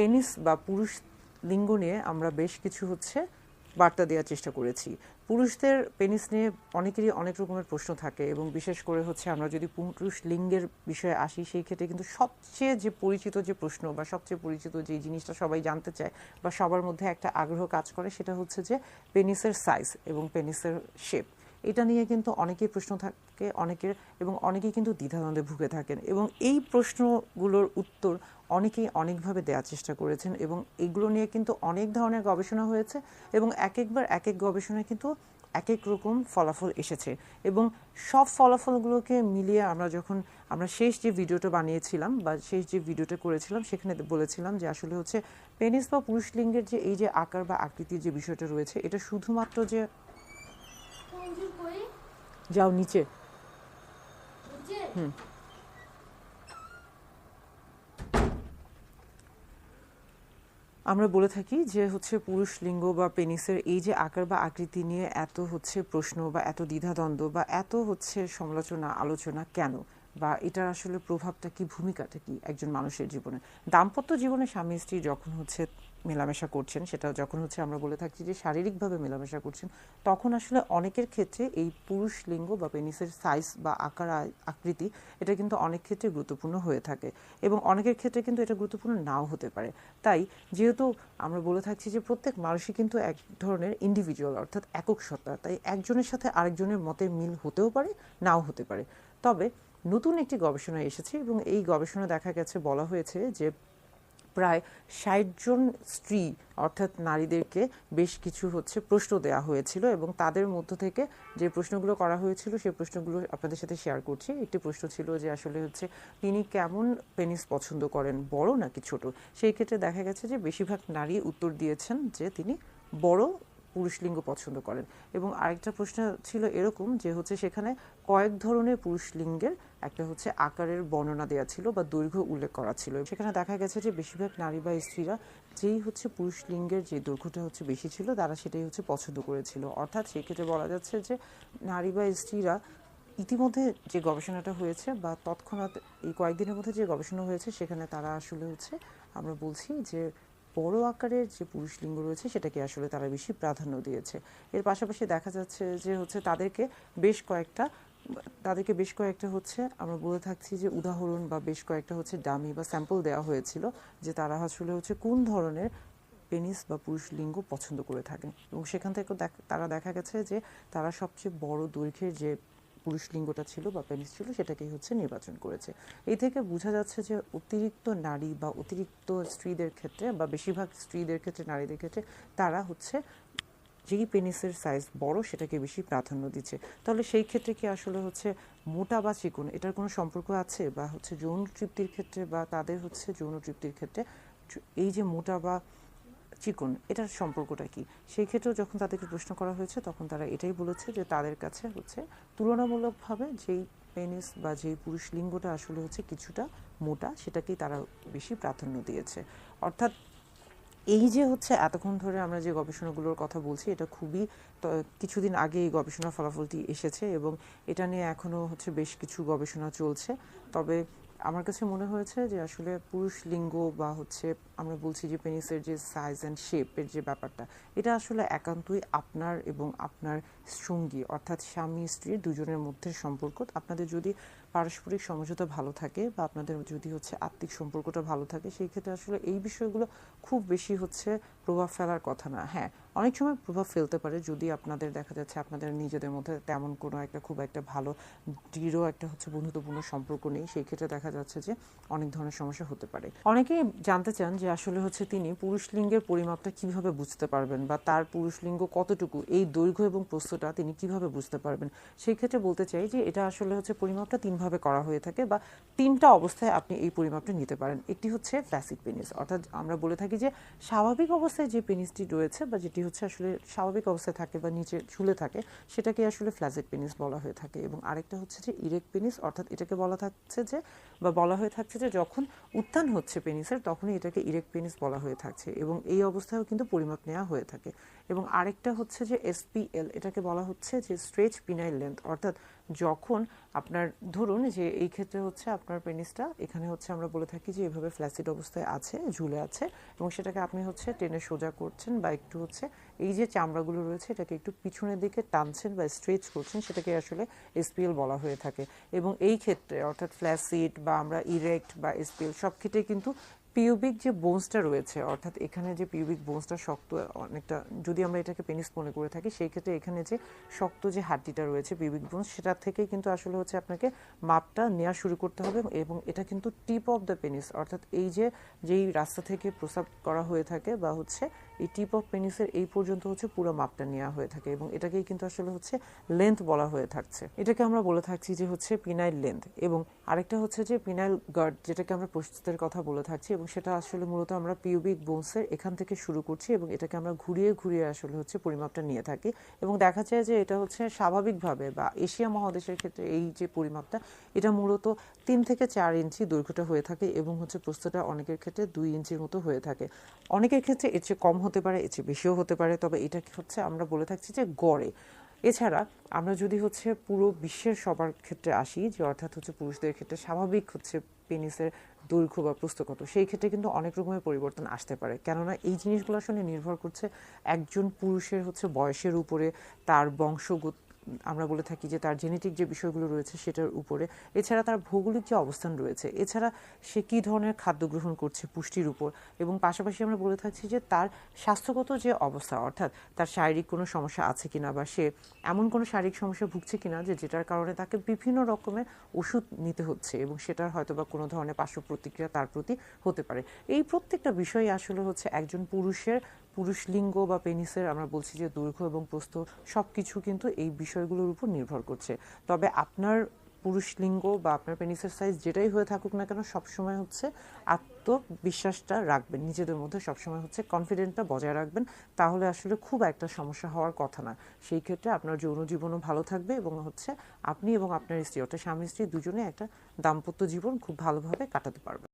Penis বা পুরুষ লিঙ্গ নিয়ে আমরা বেশ কিছু হচ্ছে বার্তা দেওয়ার চেষ্টা করেছি। পুরুষদের পেনিস নিয়ে অনেকেরই অনেক রকমের প্রশ্ন থাকে এবং বিশেষ করে হচ্ছে আমরা যদি পুরুষ লিঙ্গের বিষয়ে আসি সেই ক্ষেত্রে কিন্তু সবচেয়ে যে পরিচিত যে প্রশ্ন বা সবচেয়ে পরিচিত যে জিনিসটা সবাই জানতে চায় বা সবার মধ্যে একটা আগ্রহ কাজ করে সেটা হচ্ছে যে পেনিসের সাইজ এবং পেনিসের শেপ। এটা নিয়ে কিন্তু অনেকেই প্রশ্ন থাকে অনেকের, এবং অনেকেই কিন্তু দ্বিধাদ্বন্দ্বে ভুগে থাকেন এবং এই প্রশ্নগুলোর উত্তর অনেকেই অনেকভাবে দেওয়ার চেষ্টা করেছেন এবং এগুলো নিয়ে কিন্তু অনেক ধরনের গবেষণা হয়েছে এবং এক একবার এক এক গবেষণায় কিন্তু এক এক রকম ফলাফল এসেছে এবং সব ফলাফলগুলোকে মিলিয়ে আমরা শেষ যে ভিডিওটা বানিয়েছিলাম বা শেষ যে ভিডিওটা করেছিলাম সেখানে বলেছিলাম যে আসলে হচ্ছে পেনিস বা পুরুষ লিঙ্গের যে এই যে আকার বা আকৃতির যে বিষয়টা রয়েছে এটা শুধুমাত্র যে যাও নিচে আমরা বলে থাকি যে হচ্ছে পুরুষ লিঙ্গ বা পেনিসের এই যে আকার বা আকৃতি নিয়ে এত হচ্ছে প্রশ্ন বা এত দ্বিধাদ্বন্দ্ব বা এত হচ্ছে সমালোচনা আলোচনা কেন, বা এটার আসলে প্রভাবটা কি, ভূমিকাটা কি একজন মানুষের জীবনে। দাম্পত্য জীবনে স্বামী স্ত্রী যখন হচ্ছে মেলামেশা করছেন, সেটা যখন হচ্ছে আমরা বলে থাকি যে শারীরিকভাবে মেলামেশা করছেন, তখন আসলে অনেকের ক্ষেত্রে এই পুরুষ লিঙ্গ বা পেনিসের সাইজ বা আকার আকৃতি এটা কিন্তু অনেক ক্ষেত্রে গুরুত্বপূর্ণ হয়ে থাকে এবং অনেকের ক্ষেত্রে কিন্তু এটা গুরুত্বপূর্ণ নাও হতে পারে। তাই যেহেতু আমরা বলে থাকছি যে প্রত্যেক মানুষই কিন্তু এক ধরনের ইন্ডিভিজুয়াল অর্থাৎ একক সত্তা, তাই একজনের সাথে আরেকজনের মতের মিল হতেও পারে, নাও হতে পারে। তবে নতুন একটি গবেষণা এসেছে এবং এই গবেষণা দেখা গেছে, বলা হয়েছে যে প্রায় ৬০ জন স্ত্রী অর্থাৎ নারীদেরকে বেশ কিছু হচ্ছে প্রশ্ন দেওয়া হয়েছিল এবং তাদের মধ্য থেকে যে প্রশ্নগুলো করা হয়েছিল সেই প্রশ্নগুলো আপনাদের সাথে শেয়ার করছি। একটি প্রশ্ন ছিল যে আসলে হচ্ছে তিনি কেমন পেনিস পছন্দ করেন, বড় নাকি ছোট। সেই ক্ষেত্রে দেখা গেছে যে বেশিরভাগ নারী উত্তর দিয়েছেন যে তিনি বড় পুরুষ লিঙ্গ পছন্দ করেন। এবং আরেকটা প্রশ্ন ছিল এরকম যে হচ্ছে সেখানে কয়েক ধরনের পুরুষ লিঙ্গের একটা হচ্ছে আকারের বর্ণনা দেওয়া ছিল বা দৈর্ঘ্য উল্লেখ করা ছিল। সেখানে দেখা গেছে যে বেশিরভাগ নারী বা স্ত্রীরা যেই হচ্ছে পুরুষ লিঙ্গের যে দৈর্ঘ্যটা হচ্ছে বেশি ছিল তারা সেটাই হচ্ছে পছন্দ করেছিল। অর্থাৎ সেক্ষেত্রে বলা যাচ্ছে যে নারী বা স্ত্রীরা ইতিমধ্যে যে গবেষণাটা হয়েছে বা তৎক্ষণাৎ এই কয়েকদিনের মধ্যে যে গবেষণা হয়েছে সেখানে তারা আসলে হচ্ছে আমরা বলছি যে বড় আকারের যে পুরুষ লিঙ্গ রয়েছে সেটাকে আসলে তারা বেশি প্রাধান্য দিয়েছে। এর পাশাপাশি দেখা যাচ্ছে যে হচ্ছে তাদেরকে বেশ কয়েকটা হচ্ছে আমরা বলে থাকছি যে উদাহরণ বা বেশ কয়েকটা হচ্ছে ডামি বা স্যাম্পল দেওয়া হয়েছিল যে তারা আসলে হচ্ছে কোন ধরনের পেনিস বা পুরুষ লিঙ্গ পছন্দ করে থাকেন এবং সেখান থেকে তারা দেখা গেছে যে তারা সবচেয়ে বড় দৈর্ঘ্যের যে পুরুষ লিঙ্গটা ছিল বা পেনিস ছিল সেটাকেই হচ্ছে নির্বাচন করেছে। এই থেকে বোঝা যাচ্ছে যে অতিরিক্ত নারী বা অতিরিক্ত স্ত্রীদের ক্ষেত্রে বা বেশিরভাগ স্ত্রীদের ক্ষেত্রে, নারীদের ক্ষেত্রে তারা হচ্ছে যেই পেনিসের সাইজ বড় সেটাকে বেশি প্রাধান্য দিচ্ছে। তাহলে সেই ক্ষেত্রে কি আসলে হচ্ছে মোটা বা চিকন এটার কোনো সম্পর্ক আছে, বা হচ্ছে যৌন তৃপ্তির ক্ষেত্রে বা তাদের হচ্ছে যৌন তৃপ্তির ক্ষেত্রে এই যে মোটা বা চিকন এটার সম্পর্কটা কি? সেই ক্ষেত্রেও যখন তাদেরকে প্রশ্ন করা হয়েছে তখন তারা এটাই বলেছে যে তাদের কাছে হচ্ছে তুলনামূলকভাবে যেই পেনিস বা যেই পুরুষ লিঙ্গটা আসলে হচ্ছে কিছুটা মোটা সেটাকেই তারা বেশি প্রাধান্য দিয়েছে। অর্থাৎ এই যে হচ্ছে এতক্ষণ ধরে আমরা যে গবেষণাগুলোর কথা বলছি এটা খুবই কিছুদিন আগে এই গবেষণার ফলাফলটি এসেছে এবং এটা নিয়ে এখনও হচ্ছে বেশ কিছু গবেষণা চলছে। তবে আমার কাছে মনে হয়েছে যে আসলে পুরুষ লিঙ্গ বা হচ্ছে আমরা বলছি যে পেনিসের যে সাইজ অ্যান্ড শেপের যে ব্যাপারটা এটা আসলে একান্তই আপনার এবং আপনার সঙ্গী অর্থাৎ স্বামী স্ত্রীর দুজনের মধ্যে সম্পর্ক। আপনাদের যদি পারস্পরিক সমঝোতা ভালো থাকে বা আপনাদের যদি হচ্ছে আত্মিক সম্পর্কটা ভালো থাকে সেই ক্ষেত্রে আসলে এই বিষয়গুলো খুব বেশি হচ্ছে প্রভাব ফেলার কথা না। হ্যাঁ, অনেক সময় প্রভাব ফেলতে পারে যদি আপনাদের দেখা যাচ্ছে আপনাদের নিজেদের মধ্যে তেমন কোনো একটা খুব একটা ভালো দৃঢ় একটা হচ্ছে বন্ধুত্বপূর্ণ সম্পর্ক নেই, সেই ক্ষেত্রে দেখা যাচ্ছে যে অনেক ধরনের সমস্যা হতে পারে। অনেকেই জানতে চান যে আসলে হচ্ছে তিনি পুরুষ লিঙ্গের পরিমাপটা কিভাবে বুঝতে পারবেন বা তার পুরুষ লিঙ্গ কতটুকু, এই দৈর্ঘ্য এবং প্রস্থটা তিনি কিভাবে বুঝতে পারবেন। সেই ক্ষেত্রে বলতে চাই যে এটা আসলে হচ্ছে পরিমাপটা তিনভাবে করা হয়ে থাকে বা তিনটা অবস্থায় আপনি এই পরিমাপটা নিতে পারেন। একটি হচ্ছে ফ্ল্যাসিড পেনিস, অর্থাৎ আমরা বলে থাকি যে স্বাভাবিক অবস্থায় যে পেনিসটি রয়েছে বা যেটি হচ্ছে আসলে স্বাভাবিক অবস্থায় থাকে বা নিচে ঝুলে থাকে সেটাকে আসলে ফ্ল্যাসিড পেনিস বলা হয়ে থাকে। এবং আরেকটা হচ্ছে যে ইরেক্ট পেনিস, অর্থাৎ এটাকে বলা হয়ে থাকছে যে যখন উত্থান হচ্ছে পেনিসের তখনই এটাকে ইরেক্ট পেনিস বলা হয়ে থাকছে এবং এই অবস্থায়ও কিন্তু পরিমাপ নেওয়া হয়ে থাকে। এবং আরেকটা হচ্ছে যে এসপিএল, এটাকে বলা হচ্ছে যে স্ট্রেচ পিনাইল লেন্থ, অর্থাৎ যখন আপনার ধরুন যে এই ক্ষেত্রে হচ্ছে আপনার পেনিসটা এখানে হচ্ছে আমরা বলে থাকি যে এভাবে ফ্ল্যাসিড অবস্থায় আছে, ঝুলে আছে, এবং সেটাকে আপনি হচ্ছে টেনে সোজা করছেন বা একটু হচ্ছে এই যে চামড়াগুলো রয়েছে এটাকে একটু পিছনের দিকে টানছেন বা স্ট্রেচ করছেন, সেটাকে আসলে এসপিএল বলা হয়ে থাকে। এবং এই ক্ষেত্রে অর্থাৎ ফ্ল্যাসিড বা আমরা ইরেক্ট বা এসপিএল সব ক্ষেত্রে কিন্তু পিউবিক যে বোনসটা রয়েছে, অর্থাৎ এখানে যে পিউবিক বোনসটা শক্ত অনেকটা, যদি আমরা এটাকে পেনিস মনে করে থাকি, সেই ক্ষেত্রে এখানে যে শক্ত যে হাড্ডিটা রয়েছে পিউবিক বোনস, সেটা থেকেই কিন্তু আসলে হচ্ছে আপনাকে মাপটা নেওয়া শুরু করতে হবে। এবং এটা কিন্তু টিপ অফ দ্য পেনিস, অর্থাৎ এই যে যেই রাস্তা থেকে প্রস্রাব করা হয়ে থাকে বা হচ্ছে এই টিপ অফ পেনিসের এই পর্যন্ত হচ্ছে পুরো মাপটা নেওয়া হয়ে থাকে, এবং এটাকেই কিন্তু আসলে হচ্ছে লেন্থ বলা হয়ে থাকছে। এটাকে আমরা বলে থাকছি যে হচ্ছে পিনাইল লেন্থ। এবং আরেকটা হচ্ছে যে পিনাইল গার্ড, যেটাকে আমরা প্রস্থের কথা বলে থাকছি, এবং সেটা আসলে মূলত আমরা পিউবিক বোনসের এখান থেকে শুরু করছি এবং এটাকে আমরা ঘুরিয়ে ঘুরিয়ে আসলে হচ্ছে পরিমাপটা নিয়ে থাকি। এবং দেখা যায় যে এটা হচ্ছে স্বাভাবিকভাবে বা এশিয়া মহাদেশের ক্ষেত্রে এই যে পরিমাপটা, এটা মূলত 3 থেকে 4 ইঞ্চি দৈর্ঘ্যটা হয়ে থাকে এবং হচ্ছে প্রস্থটা অনেকের ক্ষেত্রে 2 ইঞ্চির মতো হয়ে থাকে। অনেকের ক্ষেত্রে এর চেয়ে কম হতে পারে, এর চেয়ে বেশিও হতে পারে, তবে এটা হচ্ছে আমরা বলে থাকছি যে গড়ে। এছাড়া আমরা যদি হচ্ছে পুরো বিশ্বের সবার ক্ষেত্রে আসি, যে অর্থাৎ হচ্ছে পুরুষদের ক্ষেত্রে স্বাভাবিক হচ্ছে পেনিসের দৈর্ঘ্য বা প্রস্থ কত, সেই ক্ষেত্রে কিন্তু অনেক রকমের পরিবর্তন আসতে পারে। কেননা এই জিনিসগুলো আসলে নির্ভর করছে একজন পুরুষের হচ্ছে বয়সের উপরে, তার বংশগত, আমরা বলে থাকি যে তার জেনেটিক যে বিষয়গুলো রয়েছে সেটার উপরে, এছাড়া তার ভৌগোলিক যে অবস্থান রয়েছে, এছাড়া সে কী ধরনের খাদ্য গ্রহণ করছে পুষ্টির উপর, এবং পাশাপাশি আমরা বলে থাকছি যে তার স্বাস্থ্যগত যে অবস্থা, অর্থাৎ তার শারীরিক কোনো সমস্যা আছে কিনা বা সে এমন কোনো শারীরিক সমস্যা ভুগছে কিনা যে যেটার কারণে তাকে বিভিন্ন রকমের ওষুধ নিতে হচ্ছে এবং সেটার হয়তো বা কোনো ধরনের পার্শ্ব প্রতিক্রিয়া তার প্রতি হতে পারে। এই প্রত্যেকটা বিষয় আসলে হচ্ছে একজন পুরুষের পুরুষ লিঙ্গ বা পেনিসের, আমরা বলছি যে দৈর্ঘ্য এবং প্রস্থ, সব কিছু কিন্তু এই বিষয়গুলোর উপর নির্ভর করছে। তবে আপনার পুরুষ লিঙ্গ বা আপনার পেনিসের সাইজ যেটাই হয়ে থাকুক না কেন, সবসময় হচ্ছে আত্মবিশ্বাসটা রাখবেন নিজেদের মধ্যে, সবসময় হচ্ছে কনফিডেন্টটা বজায় রাখবেন, তাহলে আসলে খুব একটা সমস্যা হওয়ার কথা না। সেই ক্ষেত্রে আপনার যৌন জীবনও ভালো থাকবে এবং হচ্ছে আপনি এবং আপনার স্ত্রী, অর্থাৎ স্বামী স্ত্রী দুজনে একটা দাম্পত্য জীবন খুব ভালোভাবে কাটাতে পারবেন।